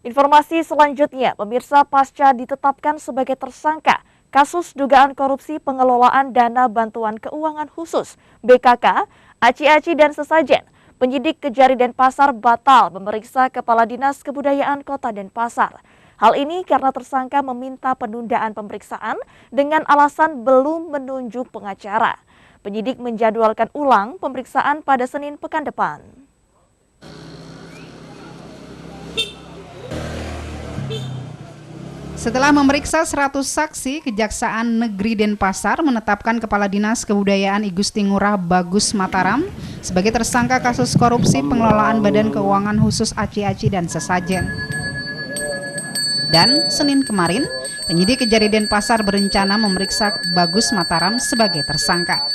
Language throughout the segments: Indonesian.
Informasi selanjutnya, pemirsa pasca ditetapkan sebagai tersangka kasus dugaan korupsi pengelolaan dana bantuan keuangan khusus BKK, Aci-Aci dan sesajen. Penyidik Kejari Denpasar batal memeriksa Kepala Dinas Kebudayaan Kota Denpasar. Hal ini karena tersangka meminta penundaan pemeriksaan dengan alasan belum menunjuk pengacara. Penyidik menjadwalkan ulang pemeriksaan pada Senin pekan depan. Setelah memeriksa 100 saksi, Kejaksaan Negeri Denpasar menetapkan Kepala Dinas Kebudayaan I Gusti Ngurah Bagus Mataram sebagai tersangka kasus korupsi pengelolaan Badan Keuangan Khusus Aci-Aci dan sesajen. Dan Senin kemarin, penyidik Kejari Denpasar berencana memeriksa Bagus Mataram sebagai tersangka.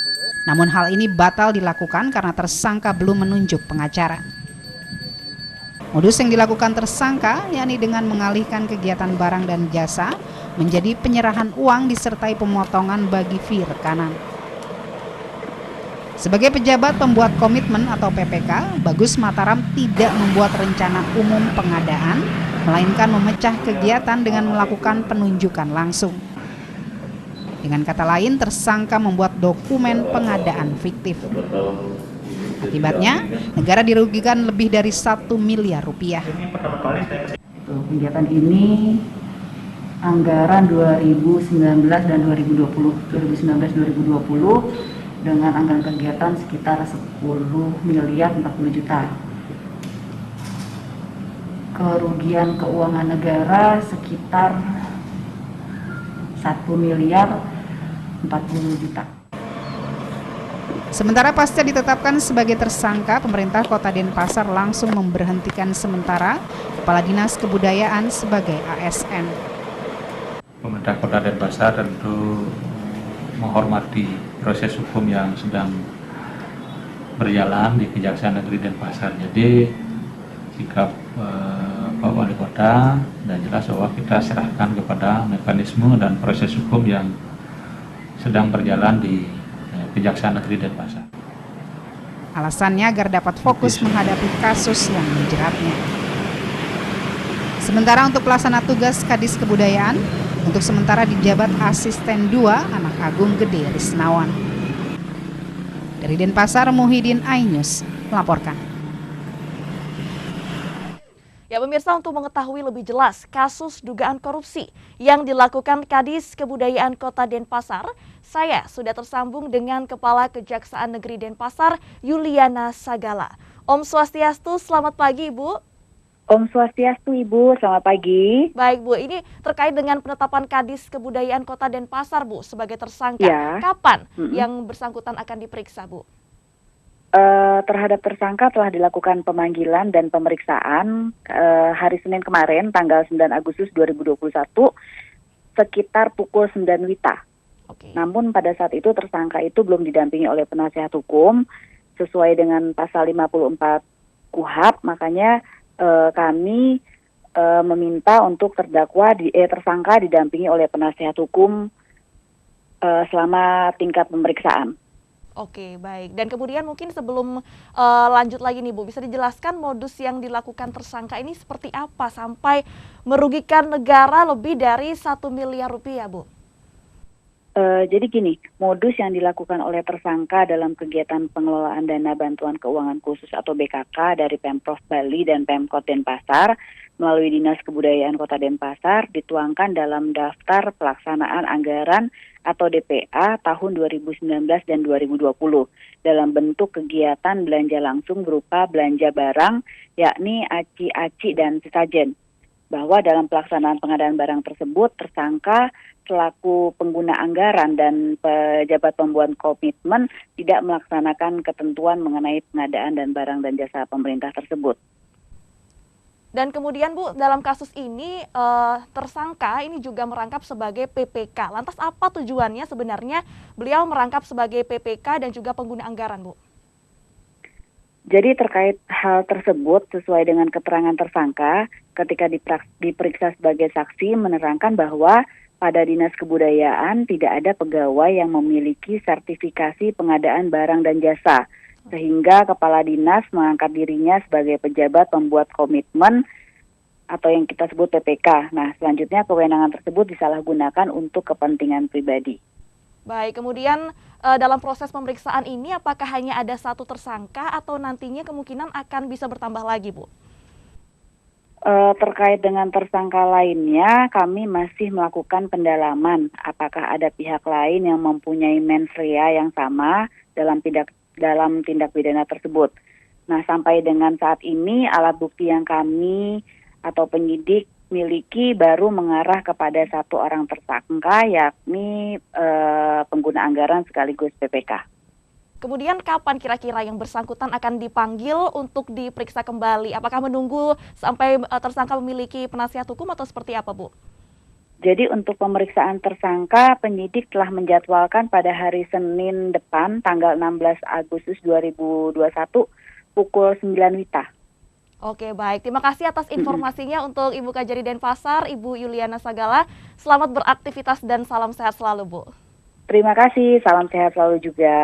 Namun hal ini batal dilakukan karena tersangka belum menunjuk pengacara. Modus yang dilakukan tersangka yakni dengan mengalihkan kegiatan barang dan jasa menjadi penyerahan uang disertai pemotongan bagi fee rekanan. Sebagai pejabat pembuat komitmen atau PPK, Bagus Mataram tidak membuat rencana umum pengadaan, melainkan memecah kegiatan dengan melakukan penunjukan langsung. Dengan kata lain, tersangka membuat dokumen pengadaan fiktif. Akibatnya, negara dirugikan lebih dari 1 miliar rupiah. Kegiatan ini anggaran 2019 dan 2020, 2019-2020 dengan anggaran kegiatan sekitar 10 miliar 40 juta. Kerugian keuangan negara sekitar 1 miliar 40 juta. Sementara pasca ditetapkan sebagai tersangka, pemerintah Kota Denpasar langsung memberhentikan sementara Kepala Dinas Kebudayaan sebagai ASN. Pemerintah Kota Denpasar tentu menghormati proses hukum yang sedang berjalan di Kejaksaan Negeri Denpasar. Jadi sikap Pak Wali Kota dan jelas bahwa kita serahkan kepada mekanisme dan proses hukum yang sedang berjalan di Kejaksaan Negeri Denpasar. Alasannya agar dapat fokus menghadapi kasus yang menjeratnya. Sementara untuk pelaksana tugas Kadis Kebudayaan, untuk sementara dijabat Asisten 2 Anak Agung Gede Risnawan. Dari Denpasar, Muhyiddin Ainus melaporkan. Ya pemirsa, untuk mengetahui lebih jelas kasus dugaan korupsi yang dilakukan Kadis Kebudayaan Kota Denpasar, saya sudah tersambung dengan Kepala Kejaksaan Negeri Denpasar, Yuliana Sagala. Om Swastiastu, selamat pagi Ibu. Om Swastiastu Ibu, selamat pagi. Baik Bu, ini terkait dengan penetapan Kadis Kebudayaan Kota Denpasar Bu sebagai tersangka. Ya. Kapan yang bersangkutan akan diperiksa Bu? Terhadap tersangka telah dilakukan pemanggilan dan pemeriksaan hari Senin kemarin, tanggal 9 Agustus 2021, sekitar pukul 9 WITA. Okay. Namun pada saat itu tersangka itu belum didampingi oleh penasihat hukum sesuai dengan pasal 54 KUHP, makanya kami meminta untuk tersangka didampingi oleh penasihat hukum selama tingkat pemeriksaan. Oke, baik. Dan kemudian mungkin sebelum lanjut lagi nih Bu, bisa dijelaskan modus yang dilakukan tersangka ini seperti apa sampai merugikan negara lebih dari 1 miliar rupiah Bu? Jadi gini, modus yang dilakukan oleh tersangka dalam kegiatan pengelolaan dana bantuan keuangan khusus atau BKK dari Pemprov Bali dan Pemkot Denpasar melalui Dinas Kebudayaan Kota Denpasar dituangkan dalam daftar pelaksanaan anggaran atau DPA tahun 2019 dan 2020 dalam bentuk kegiatan belanja langsung berupa belanja barang yakni aci-aci dan sesajen. Bahwa dalam pelaksanaan pengadaan barang tersebut tersangka selaku pengguna anggaran dan pejabat pembuat komitmen tidak melaksanakan ketentuan mengenai pengadaan dan barang dan jasa pemerintah tersebut. Dan kemudian Bu, dalam kasus ini tersangka ini juga merangkap sebagai PPK. Lantas apa tujuannya sebenarnya beliau merangkap sebagai PPK dan juga pengguna anggaran Bu? Jadi terkait hal tersebut sesuai dengan keterangan tersangka ketika diperiksa sebagai saksi menerangkan bahwa pada Dinas Kebudayaan tidak ada pegawai yang memiliki sertifikasi pengadaan barang dan jasa. Sehingga kepala dinas mengangkat dirinya sebagai pejabat pembuat komitmen atau yang kita sebut PPK. Nah, selanjutnya kewenangan tersebut disalahgunakan untuk kepentingan pribadi. Baik, kemudian dalam proses pemeriksaan ini apakah hanya ada satu tersangka atau nantinya kemungkinan akan bisa bertambah lagi, Bu? Terkait dengan tersangka lainnya, kami masih melakukan pendalaman apakah ada pihak lain yang mempunyai mens rea yang sama dalam tindak pidana tersebut. Nah, sampai dengan saat ini alat bukti yang kami atau penyidik miliki baru mengarah kepada satu orang tersangka, yakni pengguna anggaran sekaligus PPK. Kemudian kapan kira-kira yang bersangkutan akan dipanggil untuk diperiksa kembali? Apakah menunggu sampai tersangka memiliki penasihat hukum atau seperti apa, Bu? Jadi untuk pemeriksaan tersangka, penyidik telah menjadwalkan pada hari Senin depan, tanggal 16 Agustus 2021, pukul 9 WITA. Oke, baik. Terima kasih atas informasinya untuk Ibu Kajari Denpasar, Ibu Yuliana Sagala. Selamat beraktivitas dan salam sehat selalu, Bu. Terima kasih, salam sehat selalu juga.